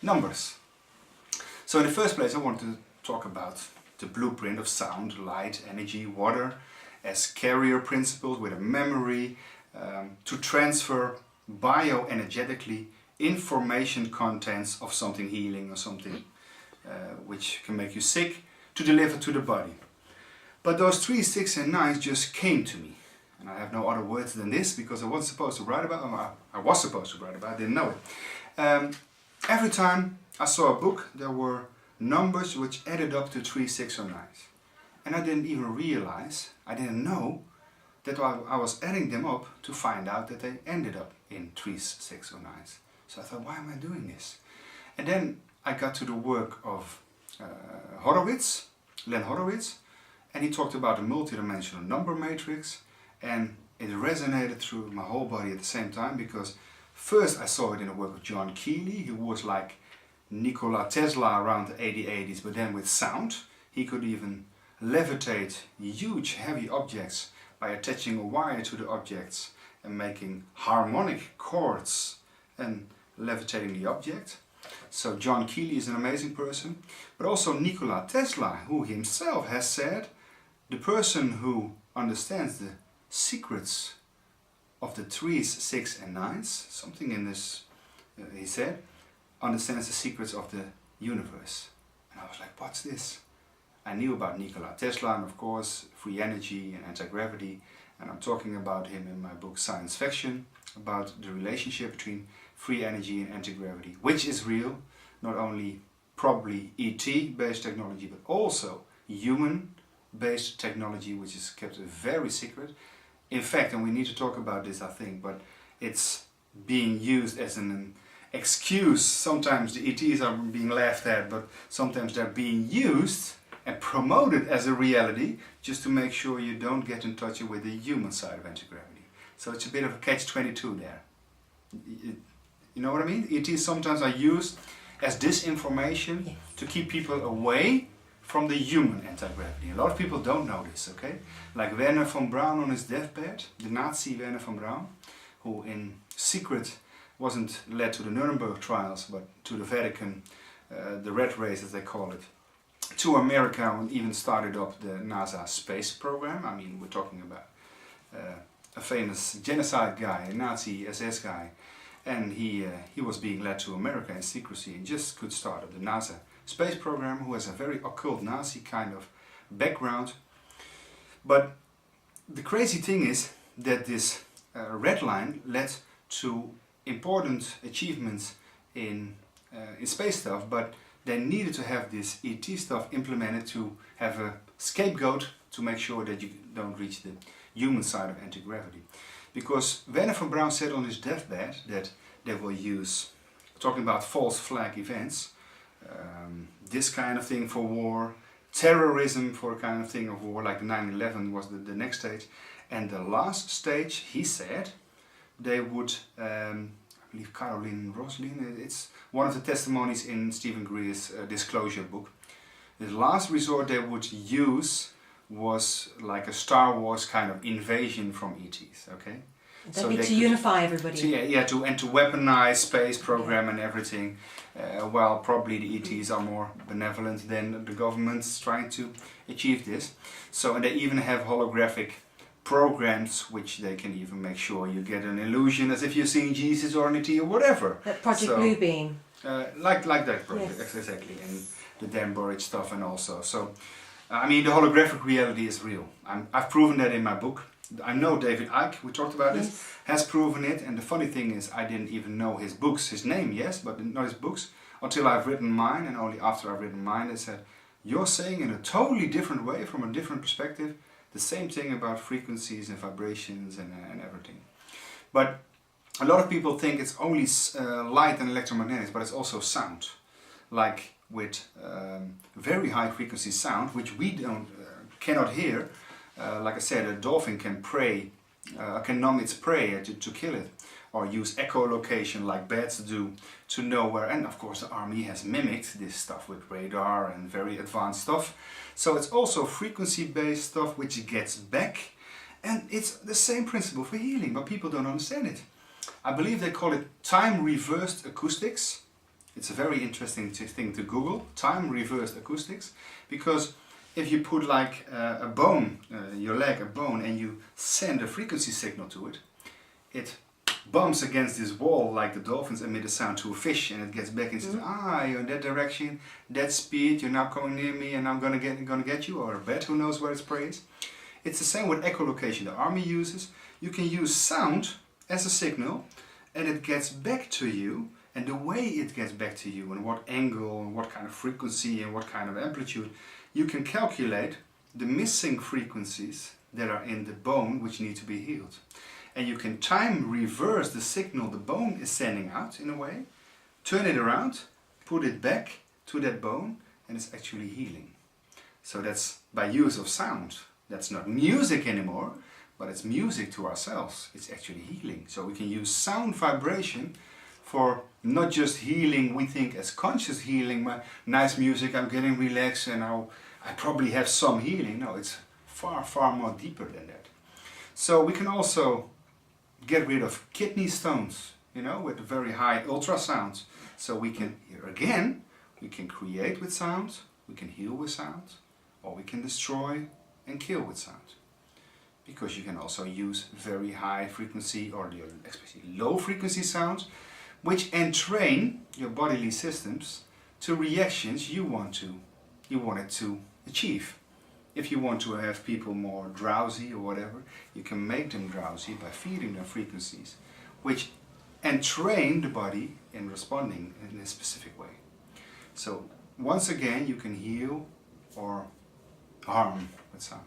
numbers. So in the first place I want to talk about the blueprint of sound, light, energy, water as carrier principles with a memory to transfer bioenergetically information contents of something healing or something which can make you sick to deliver to the body. But those 3, 6 and 9 just came to me. And I have no other words than this because I was supposed to write about it, I didn't know it. Every time I saw a book there were numbers which added up to 3, 6 or 9. And I didn't even realize, I didn't know that I was adding them up to find out that they ended up in 3, 6 or 9. So I thought, why am I doing this? And then I got to the work of Len Horowitz, and he talked about a multidimensional number matrix, and it resonated through my whole body at the same time because first I saw it in the work of John Keely, who was like Nikola Tesla around the 80s, but then with sound. He could even levitate huge heavy objects by attaching a wire to the objects and making harmonic chords and levitating the object. So John Keely is an amazing person, but also Nikola Tesla, who himself has said the person who understands the secrets of the 3s, 6 and 9s, something in this, he said, understands the secrets of the universe. And I was like, what's this? I knew about Nikola Tesla and of course free energy and anti-gravity, and I'm talking about him in my book Science Fiction, about the relationship between free energy and anti-gravity, which is real, not only probably ET based technology but also human based technology, which is kept very secret. In fact, and we need to talk about this I think, but it's being used as an excuse. Sometimes the ETs are being laughed at, but sometimes they're being used and promoted as a reality just to make sure you don't get in touch with the human side of anti-gravity. So it's a bit of a catch-22 there. You know what I mean? ETs sometimes are used as disinformation to keep people away from the human anti-gravity. A lot of people don't know this, okay? Like Werner von Braun on his deathbed, the Nazi Werner von Braun, who in secret wasn't led to the Nuremberg trials, but to the Vatican, the Red Race as they call it, to America, and even started up the NASA space program. I mean, we're talking about a famous genocide guy, a Nazi SS guy, and he was being led to America in secrecy and just could start up the NASA space program, who has a very occult Nazi kind of background. But the crazy thing is that this red line led to important achievements in space stuff, but they needed to have this ET stuff implemented to have a scapegoat to make sure that you don't reach the human side of anti-gravity. Because Werner von Braun said on his deathbed that they will use, talking about false flag events, this kind of thing for war, terrorism for a kind of thing of war, like 9/11 was the next stage. And the last stage, he said, they would, I believe Caroline Roslin, it's one of the testimonies in Stephen Greer's Disclosure book. The last resort they would use was like a Star Wars kind of invasion from ETs, okay? They need to unify everybody. To weaponize space program and everything, while probably the ETs are more benevolent than the governments trying to achieve this. So, and they even have holographic programs which they can even make sure you get an illusion as if you're seeing Jesus or an ET or whatever. That Project Bluebeam. Like that project, yes. Exactly, and the Dan Burridge stuff and also. So, I mean, the holographic reality is real. I've proven that in my book. I know David Icke, we talked about this, has proven it, and the funny thing is I didn't even know his books, his name yes, but not his books, until I've written mine, and only after I've written mine they said, you're saying in a totally different way, from a different perspective, the same thing about frequencies and vibrations and everything. But a lot of people think it's only light and electromagnetics, but it's also sound. Like with very high frequency sound, which we cannot hear. Like I said, a dolphin can prey, can numb its prey to kill it, or use echolocation like bats do to know where. And of course, the army has mimicked this stuff with radar and very advanced stuff. So it's also frequency-based stuff which gets back, and it's the same principle for healing, but people don't understand it. I believe they call it time-reversed acoustics. It's a very interesting thing to Google, time reversed acoustics, because if you put like a bone, your leg, a bone, and you send a frequency signal to it, it bumps against this wall like the dolphins emit a sound to a fish, and it gets back and says, you're in that direction, that speed, you're now coming near me and I'm gonna get you, or a bat who knows where its prey is. It's the same with echolocation the army uses. You can use sound as a signal and it gets back to you, and the way it gets back to you and what angle and what kind of frequency and what kind of amplitude, you can calculate the missing frequencies that are in the bone which need to be healed. And you can time reverse the signal the bone is sending out in a way, turn it around, put it back to that bone, and it's actually healing. So that's by use of sound. That's not music anymore, but it's music to ourselves. It's actually healing. So we can use sound vibration for not just healing we think as conscious healing, my nice music, I'm getting relaxed and I probably have some healing. No, it's far, far more deeper than that. So we can also get rid of kidney stones, with very high ultrasounds. So we can, here again, we can create with sound, we can heal with sound, or we can destroy and kill with sound. Because you can also use very high frequency or especially low frequency sounds, which entrain your bodily systems to reactions you want it to achieve. If you want to have people more drowsy or whatever, you can make them drowsy by feeding them frequencies, which entrain the body in responding in a specific way. So once again, you can heal or harm with sound.